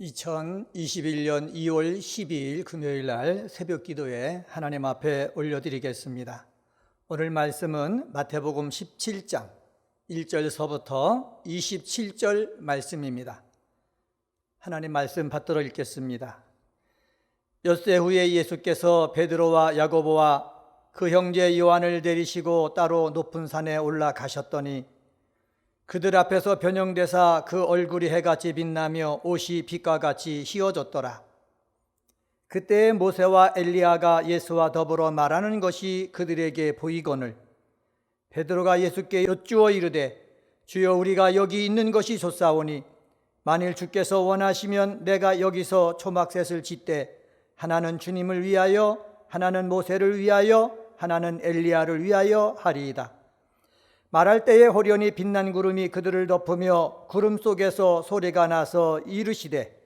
2021년 2월 12일 금요일 날 새벽 기도에 하나님 앞에 올려드리겠습니다. 오늘 말씀은 마태복음 17장 1절서부터 27절 말씀입니다. 하나님 말씀 받들어 읽겠습니다. 엿새 후에 예수께서 베드로와 야고보와 그 형제 요한을 데리시고 따로 높은 산에 올라가셨더니 그들 앞에서 변형되사 그 얼굴이 해같이 빛나며 옷이 빛과 같이 휘어졌더라. 그때 모세와 엘리야가 예수와 더불어 말하는 것이 그들에게 보이거늘 베드로가 예수께 여쭈어 이르되 주여, 우리가 여기 있는 것이 좋사오니 만일 주께서 원하시면 내가 여기서 초막셋을 짓되 하나는 주님을 위하여, 하나는 모세를 위하여, 하나는 엘리야를 위하여 하리이다. 말할 때에 호련히 빛난 구름이 그들을 덮으며 구름 속에서 소리가 나서 이르시되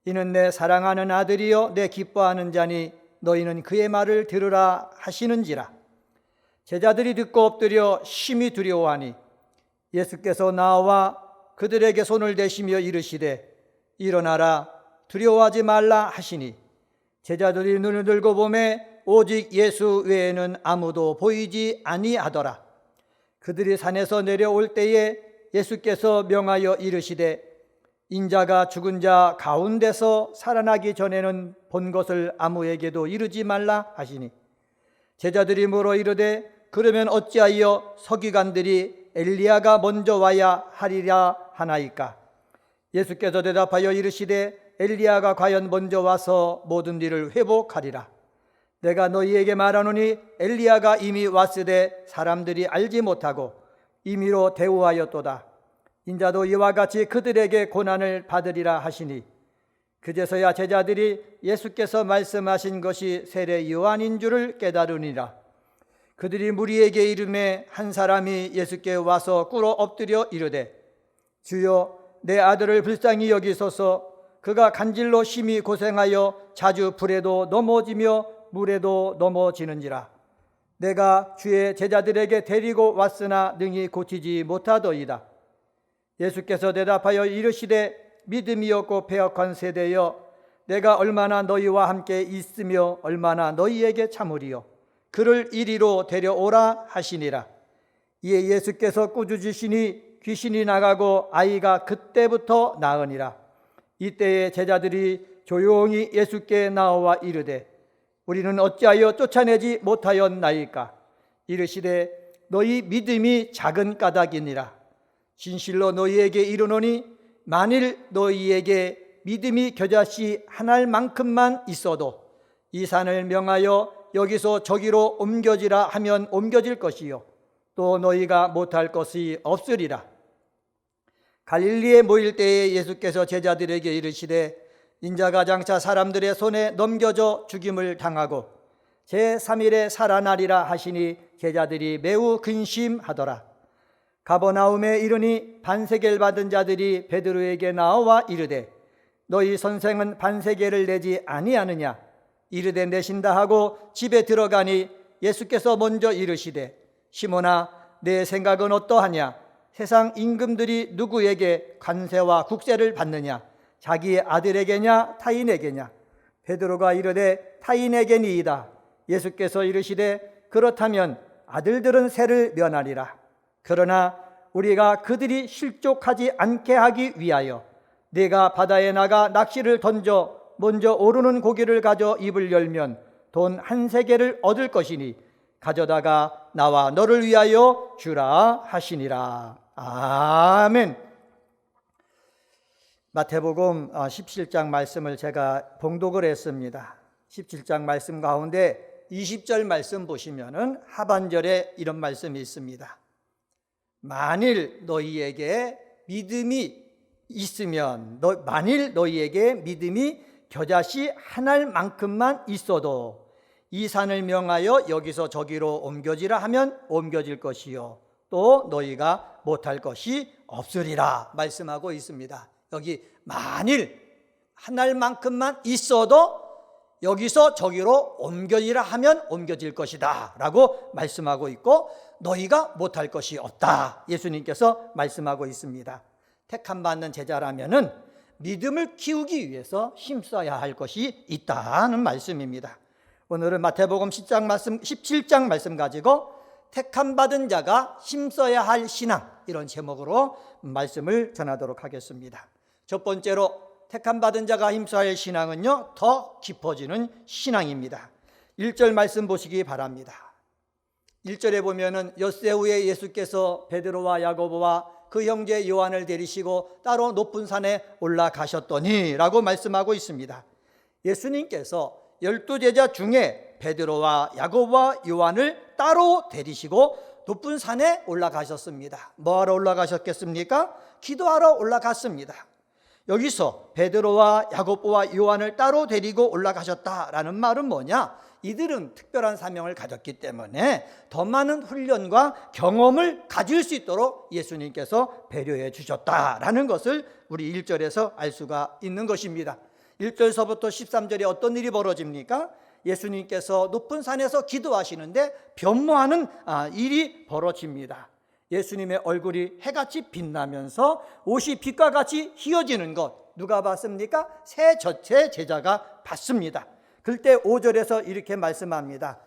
이는 내 사랑하는 아들이요 내 기뻐하는 자니 너희는 그의 말을 들으라 하시는지라. 제자들이 듣고 엎드려 심히 두려워하니 예수께서 나와 그들에게 손을 대시며 이르시되 일어나라, 두려워하지 말라 하시니 제자들이 눈을 들고 보매 오직 예수 외에는 아무도 보이지 아니하더라. 그들이 산에서 내려올 때에 예수께서 명하여 이르시되 인자가 죽은 자 가운데서 살아나기 전에는 본 것을 아무에게도 이르지 말라 하시니 제자들이 물어 이르되 그러면 어찌하여 서기관들이 엘리야가 먼저 와야 하리라 하나이까? 예수께서 대답하여 이르시되 엘리야가 과연 먼저 와서 모든 일을 회복하리라. 내가 너희에게 말하노니 엘리야가 이미 왔으되 사람들이 알지 못하고 임의로 대우하였도다. 인자도 이와 같이 그들에게 고난을 받으리라 하시니 그제서야 제자들이 예수께서 말씀하신 것이 세례 요한인 줄을 깨달으니라. 그들이 무리에게 이르매 한 사람이 예수께 와서 꿇어 엎드려 이르되 주여, 내 아들을 불쌍히 여기소서. 그가 간질로 심히 고생하여 자주 불에도 넘어지며 물에도 넘어지는지라. 내가 주의 제자들에게 데리고 왔으나 능히 고치지 못하더이다. 예수께서 대답하여 이르시되 믿음이 없고 패역한 세대여, 내가 얼마나 너희와 함께 있으며 얼마나 너희에게 참으리요. 그를 이리로 데려오라 하시니라. 이에 예수께서 꾸짖으시니 귀신이 나가고 아이가 그때부터 나으니라. 이때에 제자들이 조용히 예수께 나와 이르되 우리는 어찌하여 쫓아내지 못하였나이까? 이르시되 너희 믿음이 작은 까닭이니라. 진실로 너희에게 이르노니 만일 너희에게 믿음이 겨자씨 한 알만큼만 있어도 이 산을 명하여 여기서 저기로 옮겨지라 하면 옮겨질 것이요 또 너희가 못할 것이 없으리라. 갈릴리에 모일 때에 예수께서 제자들에게 이르시되 인자가 장차 사람들의 손에 넘겨져 죽임을 당하고 제3일에 살아나리라 하시니 제자들이 매우 근심하더라. 가버나움에 이르니 반세계를 받은 자들이 베드로에게 나와 이르되 너희 선생은 반세계를 내지 아니하느냐? 이르되 내신다 하고 집에 들어가니 예수께서 먼저 이르시되 시몬아, 내 생각은 어떠하냐? 세상 임금들이 누구에게 관세와 국세를 받느냐? 자기의 아들에게냐 타인에게냐? 베드로가 이르되 타인에게니이다. 예수께서 이르시되 그렇다면 아들들은 세를 면하리라. 그러나 우리가 그들이 실족하지 않게 하기 위하여 네가 바다에 나가 낚시를 던져 먼저 오르는 고기를 가져 입을 열면 돈 1세겔을 얻을 것이니 가져다가 나와 너를 위하여 주라 하시니라. 아멘. 마태복음 17장 말씀을 제가 봉독을 했습니다. 17장 말씀 가운데 20절 말씀 보시면은 하반절에 이런 말씀이 있습니다. 만일 너희에게 믿음이 있으면, 만일 너희에게 믿음이 겨자씨 한 알만큼만 있어도 이 산을 명하여 여기서 저기로 옮겨지라 하면 옮겨질 것이요 또 너희가 못할 것이 없으리라 말씀하고 있습니다. 여기 만일 한 알만큼만 있어도 여기서 저기로 옮겨지라 하면 옮겨질 것이다 라고 말씀하고 있고 너희가 못할 것이 없다 예수님께서 말씀하고 있습니다. 택함받는 제자라면은 믿음을 키우기 위해서 힘써야 할 것이 있다는 말씀입니다. 오늘은 마태복음 17장 말씀 가지고 택함 받은 자가 힘써야 할 신앙, 이런 제목으로 말씀을 전하도록 하겠습니다. 첫 번째로 택함 받은 자가 힘써야 할 신앙은요, 더 깊어지는 신앙입니다. 1절 말씀 보시기 바랍니다. 1절에 보면은 엿새 후에 예수께서 베드로와 야고보와 그 형제 요한을 데리시고 따로 높은 산에 올라가셨더니 라고 말씀하고 있습니다. 예수님께서 12제자 중에 베드로와 야고보와 요한을 따로 데리시고 높은 산에 올라가셨습니다. 뭐하러 올라가셨겠습니까? 기도하러 올라갔습니다. 여기서 베드로와 야고보와 요한을 따로 데리고 올라가셨다라는 말은 뭐냐? 이들은 특별한 사명을 가졌기 때문에 더 많은 훈련과 경험을 가질 수 있도록 예수님께서 배려해 주셨다라는 것을 우리 1절에서 알 수가 있는 것입니다. 1절서부터 13절에 어떤 일이 벌어집니까? 예수님께서 높은 산에서 기도하시는데 변모하는 일이 벌어집니다. 예수님의 얼굴이 해같이 빛나면서 옷이 빛과 같이 휘어지는 것, 누가 봤습니까? 세 제자가 봤습니다. 그때 5절에서 이렇게 말씀합니다.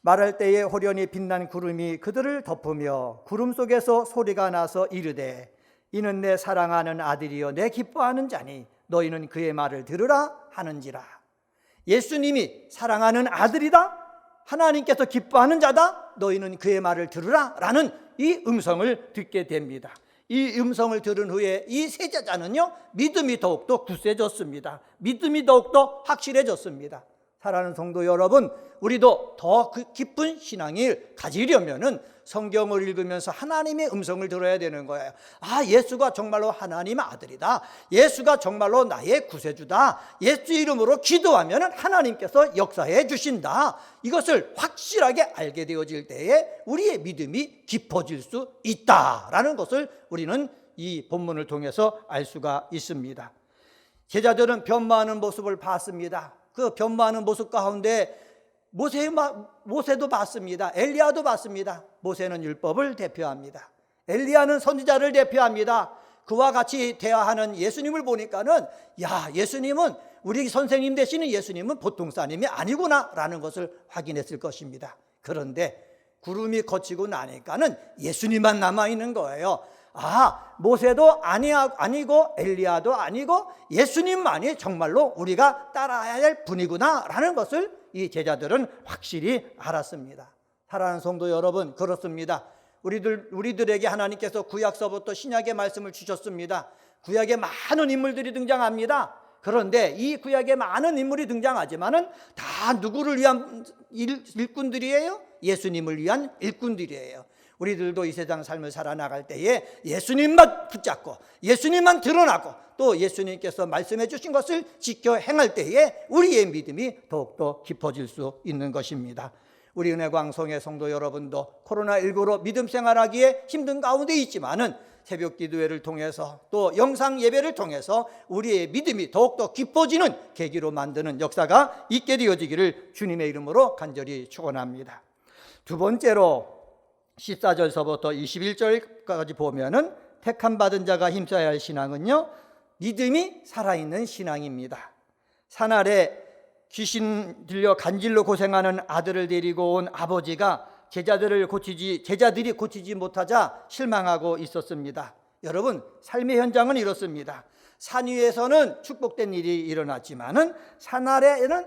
말할 때에 호련히 빛난 구름이 그들을 덮으며 구름 속에서 소리가 나서 이르되 이는 내 사랑하는 아들이여 내 기뻐하는 자니 너희는 그의 말을 들으라 하는지라. 예수님이 사랑하는 아들이다, 하나님께서 기뻐하는 자다, 너희는 그의 말을 들으라 라는 이 음성을 듣게 됩니다. 이 음성을 들은 후에 이 세 제자는요, 믿음이 더욱더 굳세졌습니다. 믿음이 더욱더 확실해졌습니다. 사랑하는 성도 여러분, 우리도 더 깊은 신앙을 가지려면은 성경을 읽으면서 하나님의 음성을 들어야 되는 거예요. 예수가 정말로 하나님의 아들이다, 예수가 정말로 나의 구세주다, 예수 이름으로 기도하면 하나님께서 역사해 주신다, 이것을 확실하게 알게 되어질 때에 우리의 믿음이 깊어질 수 있다라는 것을 우리는 이 본문을 통해서 알 수가 있습니다. 제자들은 변모하는 모습을 봤습니다. 그 변모하는 모습 가운데 모세도 봤습니다. 엘리야도 봤습니다. 모세는 율법을 대표합니다. 엘리야는 선지자를 대표합니다. 그와 같이 대화하는 예수님을 보니까는 예수님은, 우리 선생님 되시는 예수님은 보통 사람이 아니구나 라는 것을 확인했을 것입니다. 그런데 구름이 거치고 나니까는 예수님만 남아있는 거예요. 모세도 아니고 엘리야도 아니고 예수님만이 정말로 우리가 따라야 할 분이구나 라는 것을 이 제자들은 확실히 알았습니다. 사랑하는 성도 여러분, 그렇습니다. 우리들에게 하나님께서 구약서부터 신약의 말씀을 주셨습니다. 구약에 많은 인물들이 등장합니다. 그런데 이 구약에 많은 인물이 등장하지만은 다 누구를 위한 일꾼들이에요? 예수님을 위한 일꾼들이에요. 우리들도 이 세상 삶을 살아나갈 때에 예수님만 붙잡고 예수님만 드러나고 또 예수님께서 말씀해 주신 것을 지켜 행할 때에 우리의 믿음이 더욱더 깊어질 수 있는 것입니다. 우리 은혜광성의 성도 여러분도 코로나19로 믿음 생활하기에 힘든 가운데 있지만은 새벽 기도회를 통해서 또 영상 예배를 통해서 우리의 믿음이 더욱더 깊어지는 계기로 만드는 역사가 있게 되어지기를 주님의 이름으로 간절히 축원합니다. 두 번째로 14절서부터 21절까지 보면은 택함 받은 자가 힘써야 할 신앙은요, 믿음이 살아있는 신앙입니다. 산 아래 귀신 들려 간질로 고생하는 아들을 데리고 온 아버지가 제자들이 고치지 못하자 실망하고 있었습니다. 여러분, 삶의 현장은 이렇습니다. 산 위에서는 축복된 일이 일어났지만은 산 아래에는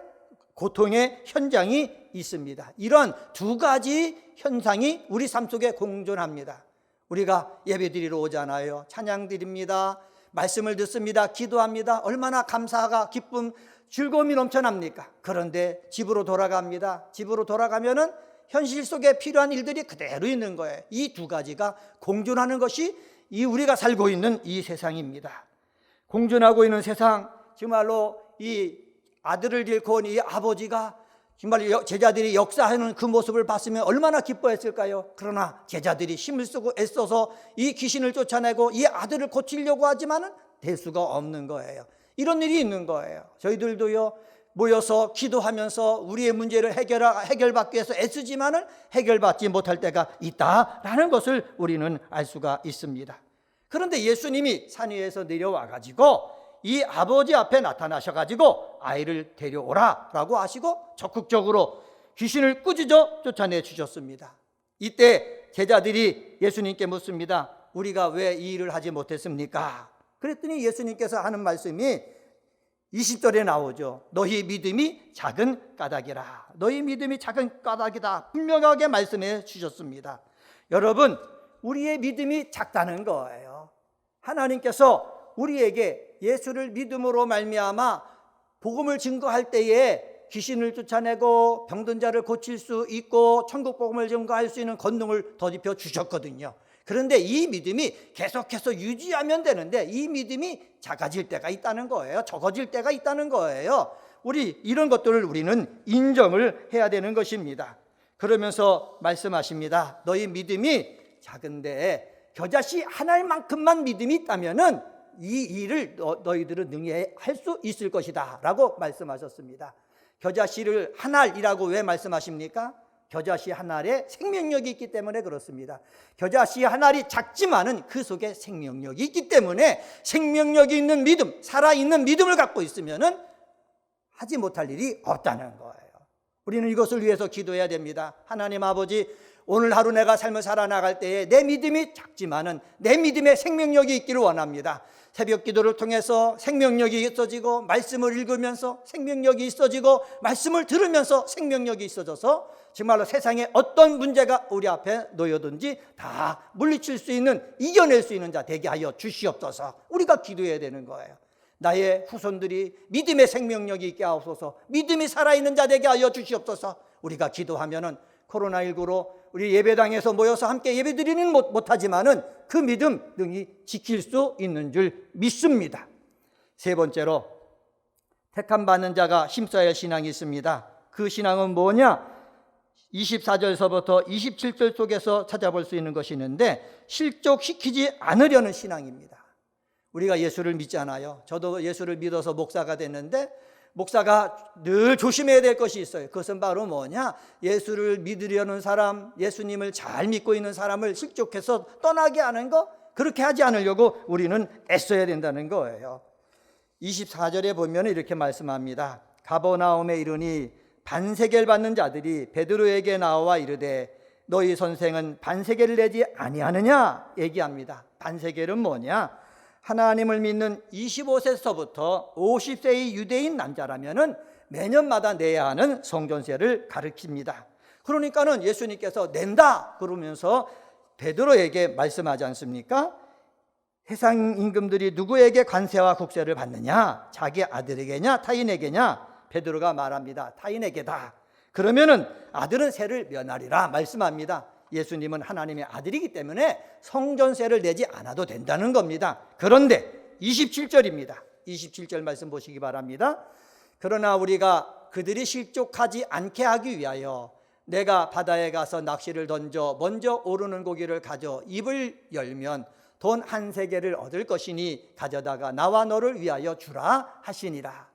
고통의 현장이 있습니다. 이런 두 가지 현상이 우리 삶 속에 공존합니다. 우리가 예배드리러 오잖아요. 찬양 드립니다. 말씀을 듣습니다. 기도합니다. 얼마나 감사가 기쁨, 즐거움이 넘쳐납니까? 그런데 집으로 돌아갑니다. 집으로 돌아가면은 현실 속에 필요한 일들이 그대로 있는 거예요. 이 두 가지가 공존하는 것이 이 우리가 살고 있는 이 세상입니다. 공존하고 있는 세상, 정말로 이 아들을 잃고 온 이 아버지가 정말 제자들이 역사하는 그 모습을 봤으면 얼마나 기뻐했을까요? 그러나 제자들이 힘을 쓰고 애써서 이 귀신을 쫓아내고 이 아들을 고치려고 하지만은 될 수가 없는 거예요. 이런 일이 있는 거예요. 저희들도요, 모여서 기도하면서 우리의 문제를 해결받기 위해서 애쓰지만은 해결받지 못할 때가 있다라는 것을 우리는 알 수가 있습니다. 그런데 예수님이 산 위에서 내려와 가지고 이 아버지 앞에 나타나셔가지고 아이를 데려오라 라고 하시고 적극적으로 귀신을 꾸짖어 쫓아내 주셨습니다. 이때 제자들이 예수님께 묻습니다. 우리가 왜 이 일을 하지 못했습니까? 그랬더니 예수님께서 하는 말씀이 20절에 나오죠. 너희 믿음이 작은 까닭이라. 너희 믿음이 작은 까닭이다. 분명하게 말씀해 주셨습니다. 여러분, 우리의 믿음이 작다는 거예요. 하나님께서 우리에게 예수를 믿음으로 말미암아 복음을 증거할 때에 귀신을 쫓아내고 병든 자를 고칠 수 있고 천국 복음을 증거할 수 있는 권능을 덧입혀 주셨거든요. 그런데 이 믿음이 계속해서 유지하면 되는데 이 믿음이 작아질 때가 있다는 거예요. 적어질 때가 있다는 거예요. 우리 이런 것들을 우리는 인정을 해야 되는 것입니다. 그러면서 말씀하십니다. 너희 믿음이 작은데 겨자씨 하나만큼만 믿음이 있다면은 이 일을 너희들은 능히 할 수 있을 것이다 라고 말씀하셨습니다. 겨자씨를 한 알이라고 왜 말씀하십니까? 겨자씨 한 알에 생명력이 있기 때문에 그렇습니다. 겨자씨 한 알이 작지만은 그 속에 생명력이 있기 때문에 생명력이 있는 믿음, 살아있는 믿음을 갖고 있으면은 하지 못할 일이 없다는 거예요. 우리는 이것을 위해서 기도해야 됩니다. 하나님 아버지, 오늘 하루 내가 삶을 살아나갈 때에 내 믿음이 작지만은 내 믿음에 생명력이 있기를 원합니다. 새벽 기도를 통해서 생명력이 있어지고 말씀을 읽으면서 생명력이 있어지고 말씀을 들으면서 생명력이 있어져서 정말로 세상에 어떤 문제가 우리 앞에 놓여든지 다 물리칠 수 있는, 이겨낼 수 있는 자 되게 하여 주시옵소서. 우리가 기도해야 되는 거예요. 나의 후손들이 믿음의 생명력이 있게 하옵소서. 믿음이 살아있는 자 되게 하여 주시옵소서. 우리가 기도하면은 코로나19로 우리 예배당에서 모여서 함께 예배드리는 못하지만은 그 믿음 능히 지킬 수 있는 줄 믿습니다. 세 번째로 택함 받는 자가 힘써야 할 신앙이 있습니다. 그 신앙은 뭐냐? 24절서부터 27절 속에서 찾아볼 수 있는 것이 있는데 실족시키지 않으려는 신앙입니다. 우리가 예수를 믿잖아요. 저도 예수를 믿어서 목사가 됐는데 목사가 늘 조심해야 될 것이 있어요. 그것은 바로 뭐냐? 예수를 믿으려는 사람, 예수님을 잘 믿고 있는 사람을 실족해서 떠나게 하는 거, 그렇게 하지 않으려고 우리는 애써야 된다는 거예요. 24절에 보면 이렇게 말씀합니다. 가버나움에 이르니 반세겔 받는 자들이 베드로에게 나와 이르되 너희 선생은 반세겔을 내지 아니하느냐 얘기합니다. 반세겔은 뭐냐? 하나님을 믿는 25세서부터 50세의 유대인 남자라면은 매년마다 내야 하는 성전세를 가리킵니다. 그러니까는 예수님께서 낸다 그러면서 베드로에게 말씀하지 않습니까? 세상 임금들이 누구에게 관세와 국세를 받느냐? 자기 아들에게냐? 타인에게냐? 베드로가 말합니다. 타인에게다. 그러면은 아들은 세를 면하리라 말씀합니다. 예수님은 하나님의 아들이기 때문에 성전세를 내지 않아도 된다는 겁니다. 그런데 27절입니다. 27절 말씀 보시기 바랍니다. 그러나 우리가 그들이 실족하지 않게 하기 위하여 내가 바다에 가서 낚시를 던져 먼저 오르는 고기를 가져 입을 열면 돈 한 세겔을 얻을 것이니 가져다가 나와 너를 위하여 주라 하시니라.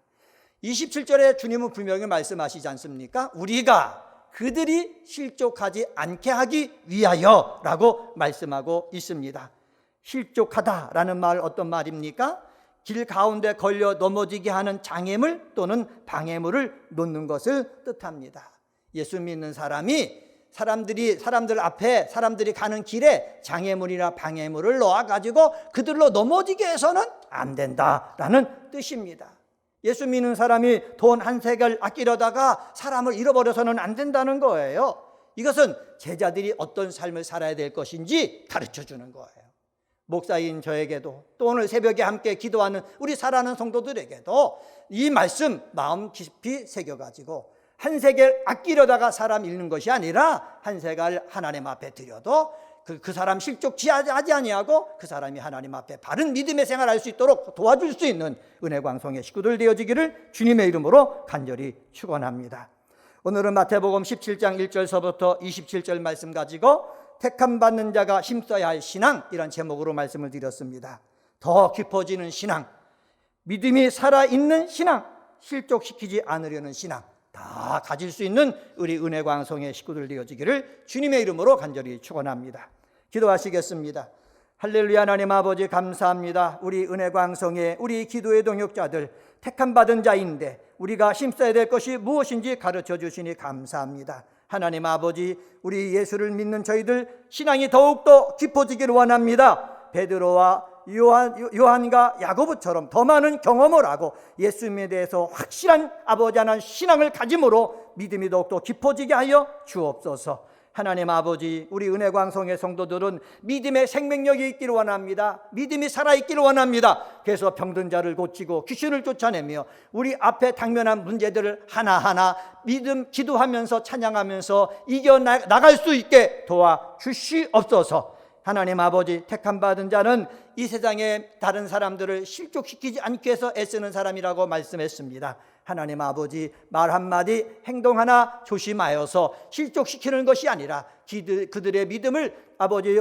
27절에 주님은 분명히 말씀하시지 않습니까? 우리가 그들이 실족하지 않게 하기 위하여 라고 말씀하고 있습니다. 실족하다라는 말 어떤 말입니까? 길 가운데 걸려 넘어지게 하는 장애물 또는 방해물을 놓는 것을 뜻합니다. 예수 믿는 사람이 사람들 앞에 사람들이 가는 길에 장애물이나 방해물을 놓아가지고 그들로 넘어지게 해서는 안 된다라는 뜻입니다. 예수 믿는 사람이 돈 한 세겔 아끼려다가 사람을 잃어버려서는 안 된다는 거예요. 이것은 제자들이 어떤 삶을 살아야 될 것인지 가르쳐 주는 거예요. 목사인 저에게도 또 오늘 새벽에 함께 기도하는 우리 사랑하는 성도들에게도 이 말씀 마음 깊이 새겨가지고 한 세겔 아끼려다가 사람 잃는 것이 아니라 한 세겔 하나님 앞에 드려도 그 사람 실족치 하지 아니하고 그 사람이 하나님 앞에 바른 믿음의 생활할 수 있도록 도와줄 수 있는 은혜광성의 식구들 되어지기를 주님의 이름으로 간절히 축원합니다. 오늘은 마태복음 17장 1절서부터 27절 말씀 가지고 택함 받는 자가 힘써야 할 신앙, 이런 제목으로 말씀을 드렸습니다. 더 깊어지는 신앙, 믿음이 살아있는 신앙, 실족시키지 않으려는 신앙 다 가질 수 있는 우리 은혜광성의 식구들 되어지기를 주님의 이름으로 간절히 축원합니다. 기도하시겠습니다. 할렐루야. 하나님 아버지 감사합니다. 우리 은혜광성의 우리 기도의 동역자들 택함 받은 자인데 우리가 힘써야 될 것이 무엇인지 가르쳐 주시니 감사합니다. 하나님 아버지, 우리 예수를 믿는 저희들 신앙이 더욱더 깊어지기를 원합니다. 베드로와 요한과 야고보처럼 더 많은 경험을 하고 예수님에 대해서 확실한 아버지 하나님 신앙을 가짐으로 믿음이 더욱더 깊어지게 하여 주옵소서. 하나님 아버지, 우리 은혜광성의 성도들은 믿음의 생명력이 있기를 원합니다. 믿음이 살아있기를 원합니다. 그래서 병든 자를 고치고 귀신을 쫓아내며 우리 앞에 당면한 문제들을 하나하나 믿음 기도하면서 찬양하면서 이겨나갈 수 있게 도와주시옵소서. 하나님 아버지, 택함 받은 자는 이 세상의 다른 사람들을 실족시키지 않기 위해서 애쓰는 사람이라고 말씀했습니다. 하나님 아버지, 말 한마디 행동 하나 조심하여서 실족시키는 것이 아니라 그들의 믿음을 아버지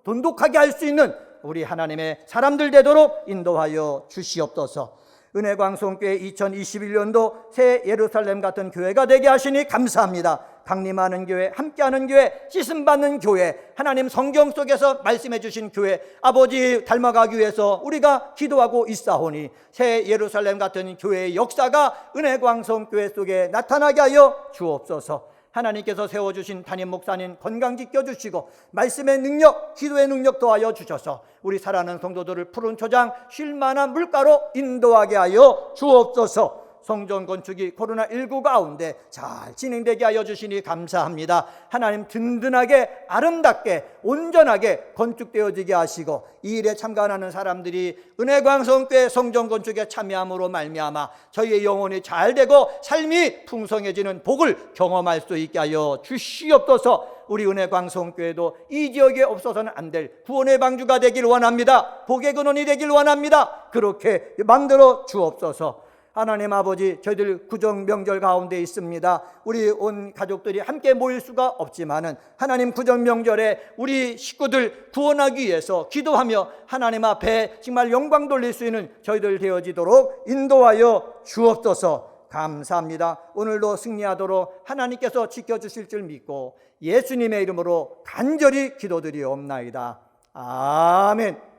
돈독하게 할 수 있는 우리 하나님의 사람들 되도록 인도하여 주시옵소서. 은혜광성교회 2021년도 새 예루살렘 같은 교회가 되게 하시니 감사합니다. 강림하는 교회, 함께하는 교회, 씻음받는 교회, 하나님 성경 속에서 말씀해 주신 교회, 아버지 닮아가기 위해서 우리가 기도하고 있사오니 새 예루살렘 같은 교회의 역사가 은혜광성교회 속에 나타나게 하여 주옵소서. 하나님께서 세워주신 담임 목사님 건강 지켜주시고 말씀의 능력, 기도의 능력 더하여 주셔서 우리 사랑하는 성도들을 푸른 초장 쉴만한 물가로 인도하게 하여 주옵소서. 성전 건축이 코로나19 가운데 잘 진행되게 하여 주시니 감사합니다. 하나님 든든하게 아름답게 온전하게 건축되어지게 하시고 이 일에 참관하는 사람들이 은혜광성교회 성전 건축에 참여함으로 말미암아 저희의 영혼이 잘 되고 삶이 풍성해지는 복을 경험할 수 있게 하여 주시옵소서. 우리 은혜광성교회도 이 지역에 없어서는 안 될 구원의 방주가 되길 원합니다. 복의 근원이 되길 원합니다. 그렇게 만들어 주옵소서. 하나님 아버지, 저희들 구정 명절 가운데 있습니다. 우리 온 가족들이 함께 모일 수가 없지만은 하나님 구정 명절에 우리 식구들 구원하기 위해서 기도하며 하나님 앞에 정말 영광 돌릴 수 있는 저희들 되어지도록 인도하여 주옵소서. 감사합니다. 오늘도 승리하도록 하나님께서 지켜주실 줄 믿고 예수님의 이름으로 간절히 기도드리옵나이다. 아멘.